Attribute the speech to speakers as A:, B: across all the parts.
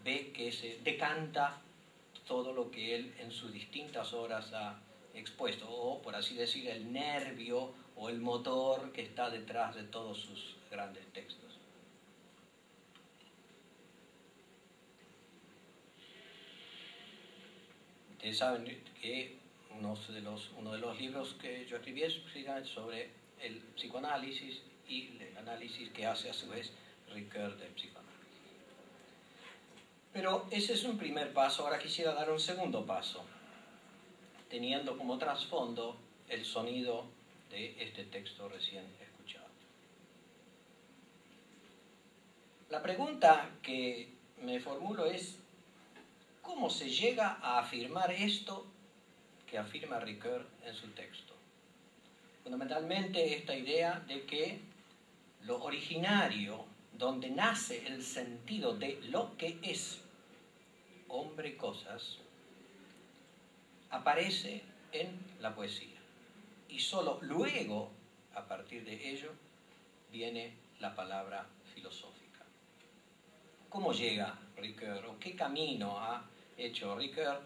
A: ve que se decanta todo lo que él en sus distintas obras ha expuesto, o por así decir, el nervio o el motor que está detrás de todos sus grandes textos. Ustedes saben que uno de los libros que yo escribí es precisamente sobre el psicoanálisis y el análisis que hace a su vez Ricoeur del psicoanálisis. Pero ese es un primer paso. Ahora quisiera dar un segundo paso, teniendo como trasfondo el sonido de este texto recién escuchado. La pregunta que me formulo es: ¿cómo se llega a afirmar esto que afirma Ricoeur en su texto? Fundamentalmente esta idea de que lo originario, donde nace el sentido de lo que es hombre cosas, aparece en la poesía. Y solo luego, a partir de ello, viene la palabra filosófica. ¿Cómo llega Ricoeur, o qué camino ha hecho Ricoeur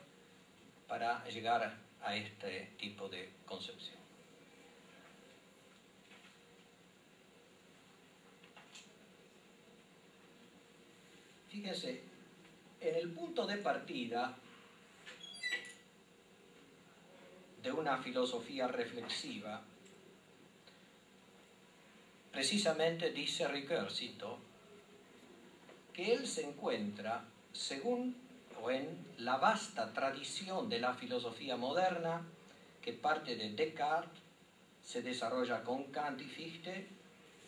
A: para llegar a este tipo de concepción? Fíjense, en el punto de partida de una filosofía reflexiva, precisamente dice Ricoeur, cito, que él se encuentra, según o en la vasta tradición de la filosofía moderna, que parte de Descartes, se desarrolla con Kant y Fichte,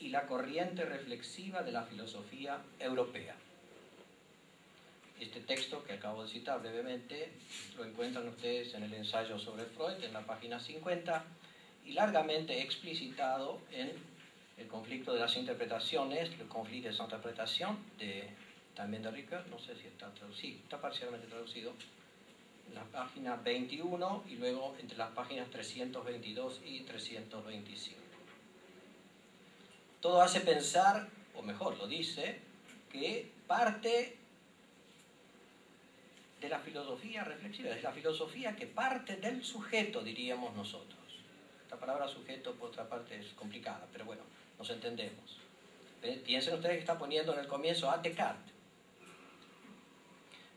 A: y la corriente reflexiva de la filosofía europea. Este texto que acabo de citar brevemente lo encuentran ustedes en el ensayo sobre Freud, en la página 50, y largamente explicitado en El conflicto de las interpretaciones, Le conflit des interprétations, también de Ricoeur, no sé si está traducido, está parcialmente traducido, en la página 21 y luego entre las páginas 322 y 325. Todo hace pensar, o mejor lo dice, que parte de la filosofía reflexiva, es la filosofía que parte del sujeto, diríamos nosotros. Esta palabra sujeto, por otra parte, es complicada, pero bueno, nos entendemos. Piensen ustedes que está poniendo en el comienzo a Descartes.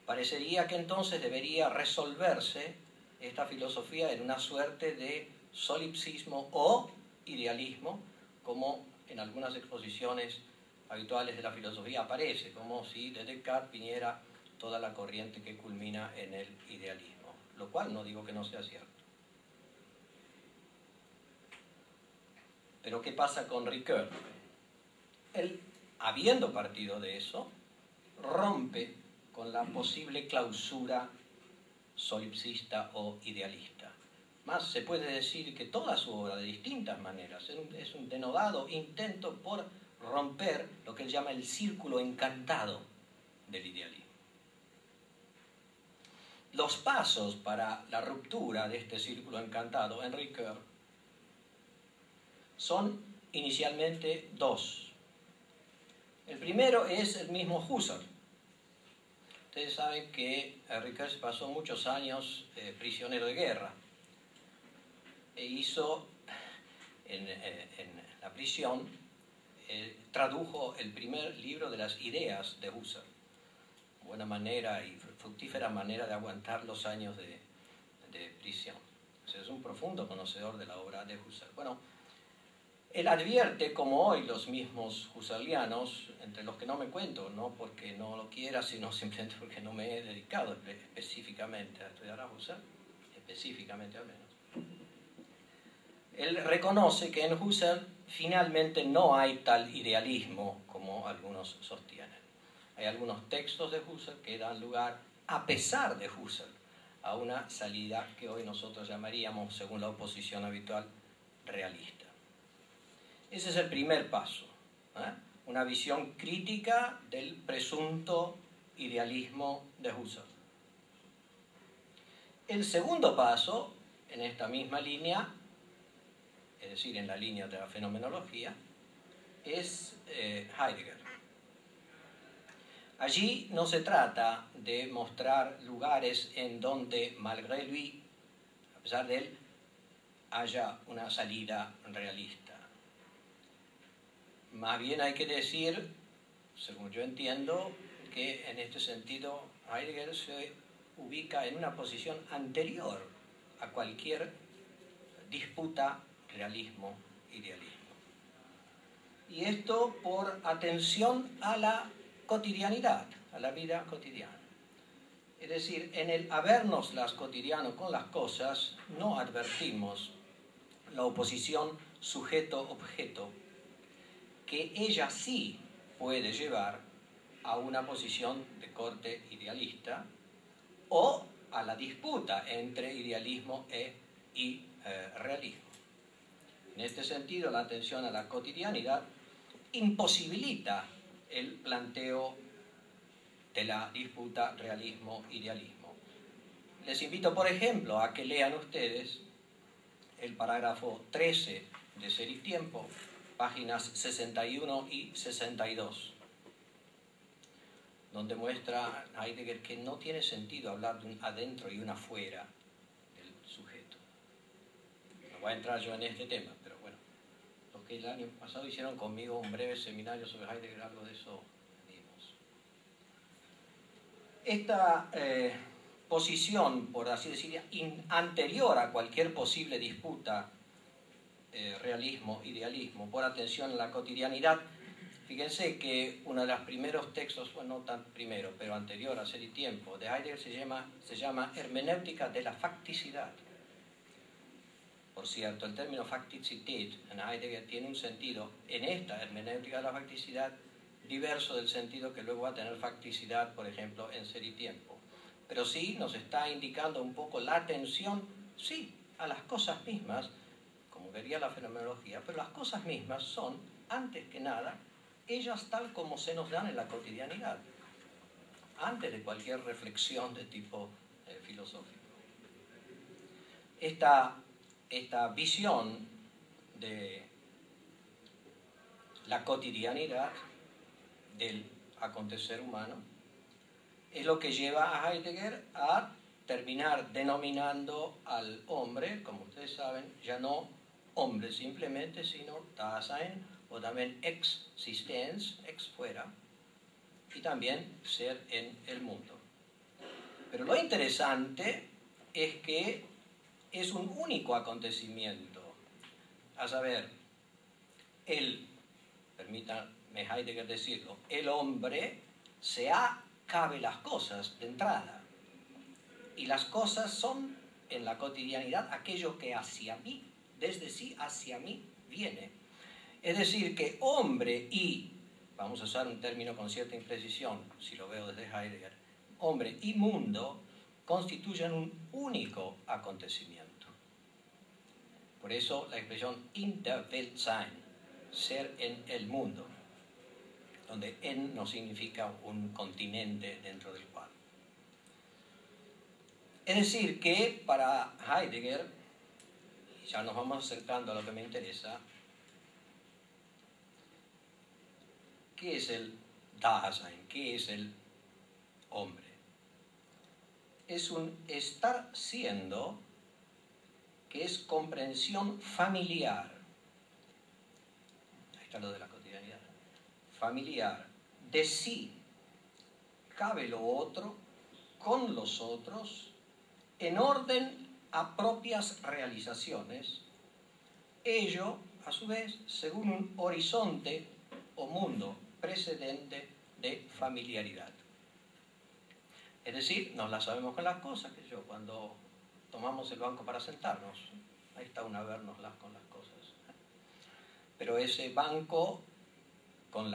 A: Parecería que entonces debería resolverse esta filosofía en una suerte de solipsismo o idealismo, como en algunas exposiciones habituales de la filosofía aparece, como si de Descartes viniera toda la corriente que culmina en el idealismo, lo cual no digo que no sea cierto. Pero ¿qué pasa con Ricoeur? Él, habiendo partido de eso, rompe con la posible clausura solipsista o idealista. Más, se puede decir que toda su obra, de distintas maneras, es un denodado intento por romper lo que él llama el círculo encantado del idealismo. Los pasos para la ruptura de este círculo encantado en Ricoeur son inicialmente dos. El primero es el mismo Husserl. Ustedes saben que Ricoeur pasó muchos años prisionero de guerra e hizo en la prisión, tradujo el primer libro de las ideas de Husserl. Buena manera y fructífera manera de aguantar los años de prisión. O sea, es un profundo conocedor de la obra de Husserl. Bueno, él advierte, como hoy los mismos husserlianos, entre los que no me cuento, no porque no lo quiera, sino simplemente porque no me he dedicado específicamente a estudiar a Husserl, específicamente al menos. Él reconoce que en Husserl finalmente no hay tal idealismo como algunos sostienen. Hay algunos textos de Husserl que dan lugar, a pesar de Husserl, a una salida que hoy nosotros llamaríamos, según la oposición habitual, realista. Ese es el primer paso, una visión crítica del presunto idealismo de Husserl. El segundo paso, en esta misma línea, es decir, en la línea de la fenomenología, es Heidegger. Allí no se trata de mostrar lugares en donde, malgré lui, a pesar de él, haya una salida realista. Más bien hay que decir, según yo entiendo, que en este sentido Heidegger se ubica en una posición anterior a cualquier disputa realismo-idealismo. Y esto por atención a la cotidianidad, a la vida cotidiana. Es decir, en el habérnoslas cotidiano con las cosas, no advertimos la oposición sujeto-objeto, que ella sí puede llevar a una posición de corte idealista o a la disputa entre idealismo y realismo. En este sentido, la atención a la cotidianidad imposibilita el planteo de la disputa realismo-idealismo. Les invito, por ejemplo, a que lean ustedes el parágrafo 13 de Ser y Tiempo, páginas 61 y 62, donde muestra Heidegger que no tiene sentido hablar de un adentro y un afuera del sujeto. No voy a entrar yo en este tema, pero bueno, los que el año pasado hicieron conmigo un breve seminario sobre Heidegger, algo de eso vimos. Esta posición, por así decir, anterior a cualquier posible disputa realismo-idealismo, por atención a la cotidianidad. Fíjense que uno de los primeros textos, bueno, no tan primero, pero anterior a Ser y Tiempo, de Heidegger se llama Hermenéutica de la facticidad. Por cierto, el término Faktizität en Heidegger tiene un sentido, en esta hermenéutica de la facticidad, diverso del sentido que luego va a tener facticidad, por ejemplo, en Ser y Tiempo. Pero sí nos está indicando un poco la atención, sí, a las cosas mismas, como vería la fenomenología, pero las cosas mismas son, antes que nada, ellas tal como se nos dan en la cotidianidad, antes de cualquier reflexión de tipo filosófico. Esta visión de la cotidianidad del acontecer humano es lo que lleva a Heidegger a terminar denominando al hombre, como ustedes saben, ya no hombre simplemente, sino Dasein o también Existenz, ex fuera, y también ser en el mundo. Pero lo interesante es que es un único acontecimiento, a saber, permítanme Heidegger decirlo, el hombre cabe las cosas de entrada, y las cosas son en la cotidianidad aquello que hacia mí, desde sí hacia mí viene. Es decir, que hombre y, vamos a usar un término con cierta imprecisión, si lo veo desde Heidegger, hombre y mundo constituyen un único acontecimiento. Por eso la expresión in der Welt sein, ser en el mundo, donde en no significa un continente dentro del cual. Es decir, que para Heidegger, y ya nos vamos acercando a lo que me interesa, ¿qué es el Dasein? ¿Qué es el hombre? Es un estar siendo que es comprensión familiar. Ahí está lo de la cotidianidad. Familiar. De sí cabe lo otro, con los otros, en orden a propias realizaciones, ello, a su vez, según un horizonte o mundo precedente de familiaridad. Es decir, nos la sabemos con las cosas, que yo cuando tomamos el banco para sentarnos, ahí está una vernoslas con las cosas. Pero ese banco con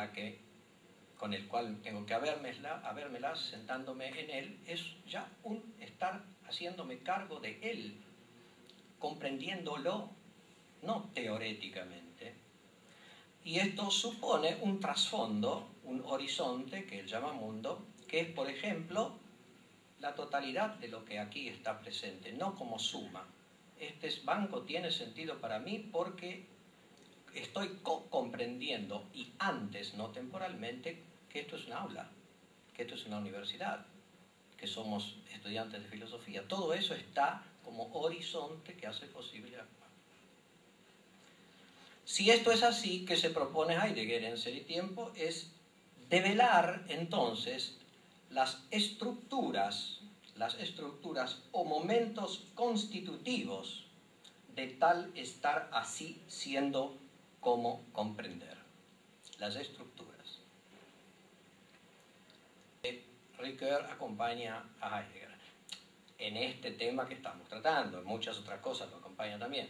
A: el cual tengo que habérmelas sentándome en él, es ya un estar haciéndome cargo de él, comprendiéndolo, no teoréticamente. Y esto supone un trasfondo, un horizonte que él llama mundo, que es, por ejemplo, la totalidad de lo que aquí está presente, no como suma. Este banco tiene sentido para mí porque estoy comprendiendo, y antes, no temporalmente, que esto es un aula, que esto es una universidad, que somos estudiantes de filosofía. Todo eso está como horizonte que hace posible. Si esto es así, ¿qué se propone Heidegger en Ser y Tiempo? Es develar entonces las estructuras o momentos constitutivos de tal estar así siendo como comprender. Las estructuras. Ricoeur acompaña a Heidegger en este tema que estamos tratando, en muchas otras cosas lo acompaña también.